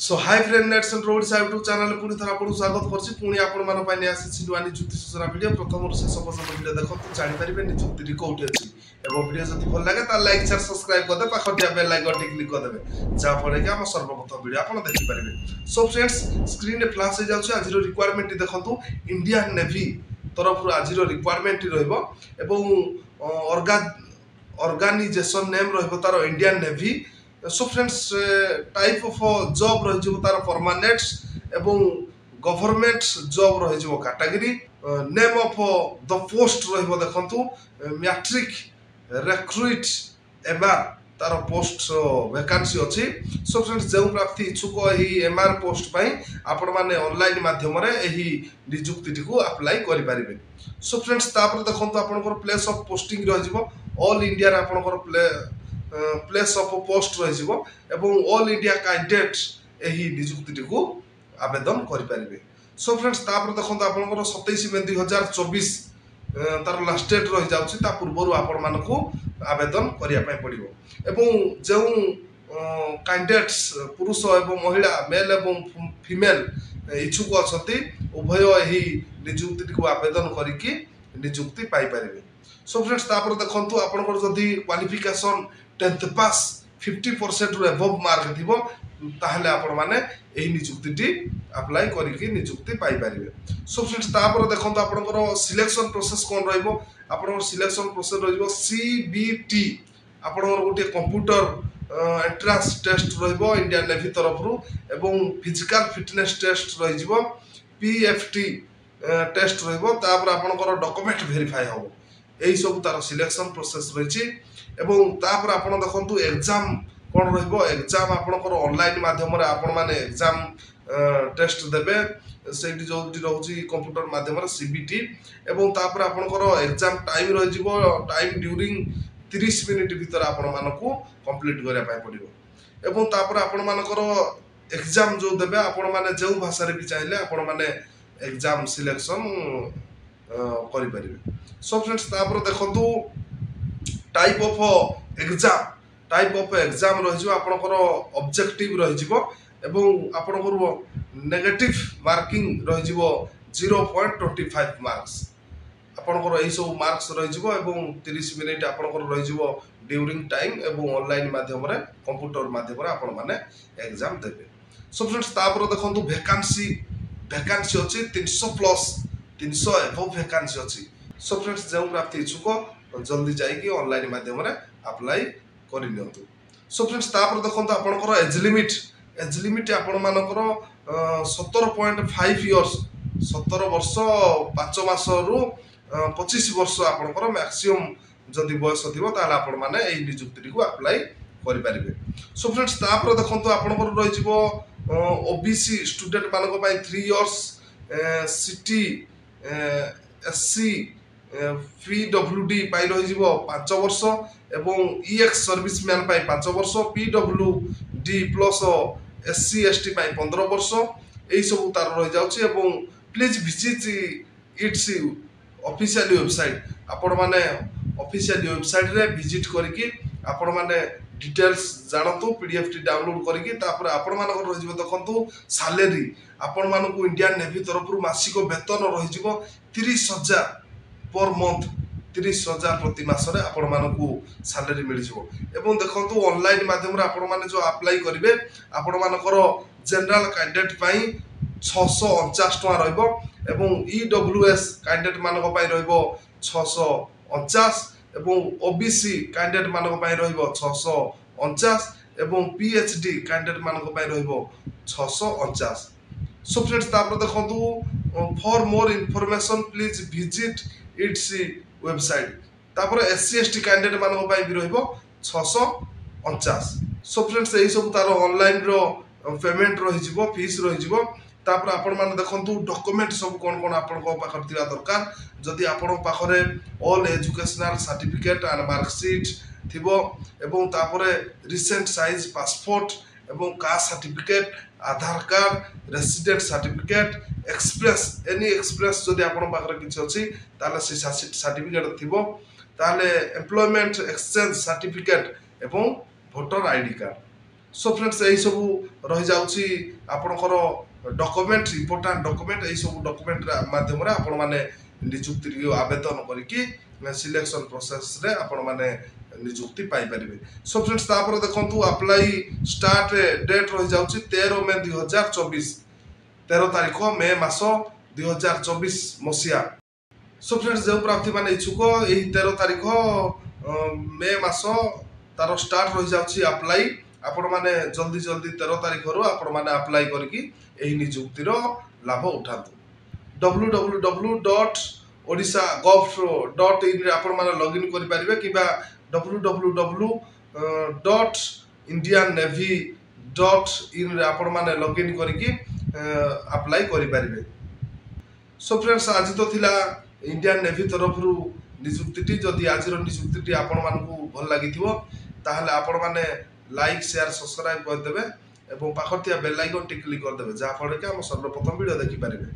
So hi friend nets and roads YouTube channel पुणी थर आपको स्वागत करछि पुणी आपण मन पाइ आसी नुआ निजुक्ति सूचना वीडियो प्रथम शेष पर्यंत वीडियो देखो जानि परिबे निजुक्ति कोठी अछि एवं वीडियो जदि भल लागे ता लाइक शेयर सब्सक्राइब कर दे पाखर दिया बेल आइकन टी क्लिक कर देबे जा फले कि हम सर्वप्रथम वीडियो आपण देखि परिबे। सो फ्रेंड्स स्क्रीन रे फ्लैश हो जाउछि आज रिक्वायरमेंट देखंतु इंडियन नेवी तरफ आज रिक्वायरमेंट रहइबो एवं ऑर्गेनाइजेशन नेम रहइबो तार Indian navy. So friends type of job रही तार परमानेंट एवं गवर्नमेंट जॉब रही category name of the post रही देखंतु मैट्रिक रिक्रूट एमआर तार पोस्ट वैकेंसी अच्छी। सो फ्रेंड्स जो प्रार्थी इच्छुक यही एमआर पोस्ट पाई आपण माने ऑनलाइन माध्यम रे एही नियुक्ति को अप्लाई करि परिबे। सो फ्रेंड्स तापर देखंतु आपनकर प्लेस ऑफ पोस्टिंग रही ऑल इंडिया रे आपनकर प्लेस ऑफ पोस्ट रही ऑल इंडिया कैंडिडेट यही नियुक्ति को आवेदन करें। सो फ्रेंड्स तापर देखो आप 27 मे 2024 तार लास्ट डेट रही जाऊँगी पूर्व आपण मानक आवेदन करने पड़ो एवं जो कैंडिडेट्स पुरुष एवं महिला मेल एवं फीमेल इच्छुक अच्छा उभय यही नियुक्ति को आवेदन करके नियुक्ति पाइपर। सो फ्रेंड्स तापर देखो आपंकर जदि क्वालिफिकेशन 10th पास 50% रु एबव मार्क थिबो ताहले आपण माने एही नियुक्ति अप्लाई करिके नियुक्ति पाई परिबे। सो फ्रेंड्स तापर देखंतु आपनकर सिलेक्शन प्रोसेस कोन रहइबो आपनकर सिलेक्शन प्रोसेस रहइबो सीबीटी आपनकर गोटे कंप्यूटर एंट्रेंस टेस्ट रहइबो इंडियन नेवी तरफ रु एवं फिजिकल फिटनेस टेस्ट रहिबो पीएफटी टेस्ट रहइबो तापर आपनकर डॉक्यूमेंट वेरीफाई होबो एही सब तार सिलेक्शन प्रोसेस रहिछि एवं तापर आपण देखंतु एग्जाम कोन रहइबो एग्जाम आपनकर ऑनलाइन माध्यम रे आपण माने एग्जाम टेस्ट देबे सेठी जोटी रहउची कंप्यूटर माध्यम रे सीबीटी एवं तापर आपनकर एग्जाम टाइम रहि जिवो टाइम ड्यूरिंग 30 मिनिट भीतर आपण मानको कंप्लीट करिया पाइ पड़िबो एवं तापर आपण मानकर एग्जाम जो देबे आपण माने जेउ भाषा रे भी चाहिले आपण माने एग्जाम सिलेक्शन करि परिबे। सो फ्रेंड्स तापर देखंतु टाइप ऑफ एग्जाम रही आपनकर ऑब्जेक्टिव रही आपनकर नेगेटिव मार्किंग रही 0.25 मार्क्स आपनकर यही सब मार्क्स रही 30 मिनिट आपनकर रही ड्यूरिंग टाइम एवं ऑनलाइन माध्यम रे कंप्यूटर माध्यम रे आपण माने एग्जाम देबे। सो फ्रेंड्स तापर देखंतु वैकेंसी अछि 300 प्लस 300 एबव वैकेंसी अछि। सो फ्रेंड्स जो प्राप्ति इच्छुक जल्दी जाइए ऑनलाइन माध्यम रे अप्लाई कर नियंतु। सो फ्रेंड्स तापर देखंतु आपनकर एज लिमिट आपण मानकर 17.5 इयर्स 17 वर्ष 5 मास रु 25 वर्ष आपनकर मैक्सिमम जदि बयस थिबो ताले आपण माने एही नियुक्ति को अप्लाई करि परिबे। सो फ्रेंड्स तापर देखंतु आपनकर रहि जिवो ओबीसी स्टूडेंट मानक पय 3 इयर्स सिटी एससी पीडब्ल्यूडी पाई रही 5 वर्ष एवं ईएक्स सर्विसमैन पाई 5 वर्ष पीडब्ल्यूडी प्लस एससी एसटी पाई 15 वर्ष यही सब तार रही जाउछि एवं please visit it's official website आपण माने ऑफिशियल वेबसाइट रे विजिट करके आपण माने डिटेल्स जानतु पीडीएफ टी डाउनलोड करके तापर आपण मानक रही देखंतु सैलरी आपण मानक इंडियन नेवी तरफ रु मासिक वेतन रही 30,000 पर मंथ 30,000 प्रति मासरे आपण मानकू सैलरी मिल जिवो एवं देखंतु ऑनलाइन माध्यम रे आपण माने जो अप्लाई करिवे आपण मानकर जनरल कैंडिडेट पई 649 टका रहइबो एवं ईडब्ल्यूएस कैंडिडेट मानक पई रहइबो 649 एवं ओबीसी कैंडिडेट मानक पई रहइबो 649 एवं पीएचडी कैंडिडेट मानक पई रहइबो 649। सो फ्रेंड्स तापर देखंतु for more information please visit its website तापर एससी एसटी कैंडिडेट मानक पई भी रहइबो 649। सो फ्रेंड्स एही सब तार ऑनलाइन रो पेमेंट रही जिवो फीस रही जिवो तापर आपण माने देखंतु डॉक्यूमेंट सब कोन कोन आपण को पाखर थिबा दरकार जदि आपण पाखरे all educational certificate and marksheet थिबो एवं तापर रिसेंट साइज पासपोर्ट एवं caste certificate Aadhaar card resident certificate express any express जदि आपण पाखरे किछ अछि ताले से सर्टिफिकेट थिबो ताले एम्प्लॉयमेंट एक्सचेंज सर्टिफिकेट एवं voter ID card so friends यही सब रही जाउची आपणकर डॉक्यूमेंट इंपोर्टेंट डॉक्यूमेंट यही सब डॉक्यूमेंट माध्यम रे आपण माने नियुक्ति के आवेदन करिकी सिलेक्शन प्रोसेस रे आपण माने नियुक्ति पाई परिबे। सो फ्रेंड्स तापर देखंतु अप्लाई स्टार्ट डेट रही जाउची 13 मई 2024 13 तारीख मे मास 2024 मसिया। सो फ्रेंड्स जो प्रार्थी माने इच्छुक यही 13 तारीख मे मास तार स्टार्ट रही जाउची अप्लाई आपण माने जल्दी जल्दी 13 तारीख रु आपण माने अप्लाई करके एही नियुक्तिर लाभ उठातु। www.odisha.gov.in रे आपण माने लॉगिन करि परिबे किबा www.indiannavy.in रे आपण माने लॉगिन करके अप्लाई करि परिबे। सो फ्रेंड्स आज तो थिला इंडियन नेवी तरफ रु नियुक्ति जदि आज नियुक्ति आपण मानकु भल लागिथिबो ताहले आपण माने लाइक शेयर सब्सक्राइब कर देबे एवं पाखर थिया बेल आइकन टी क्लिक कर देबे जहा फळे के हम सर्वप्रथम वीडियो देखि परिबे।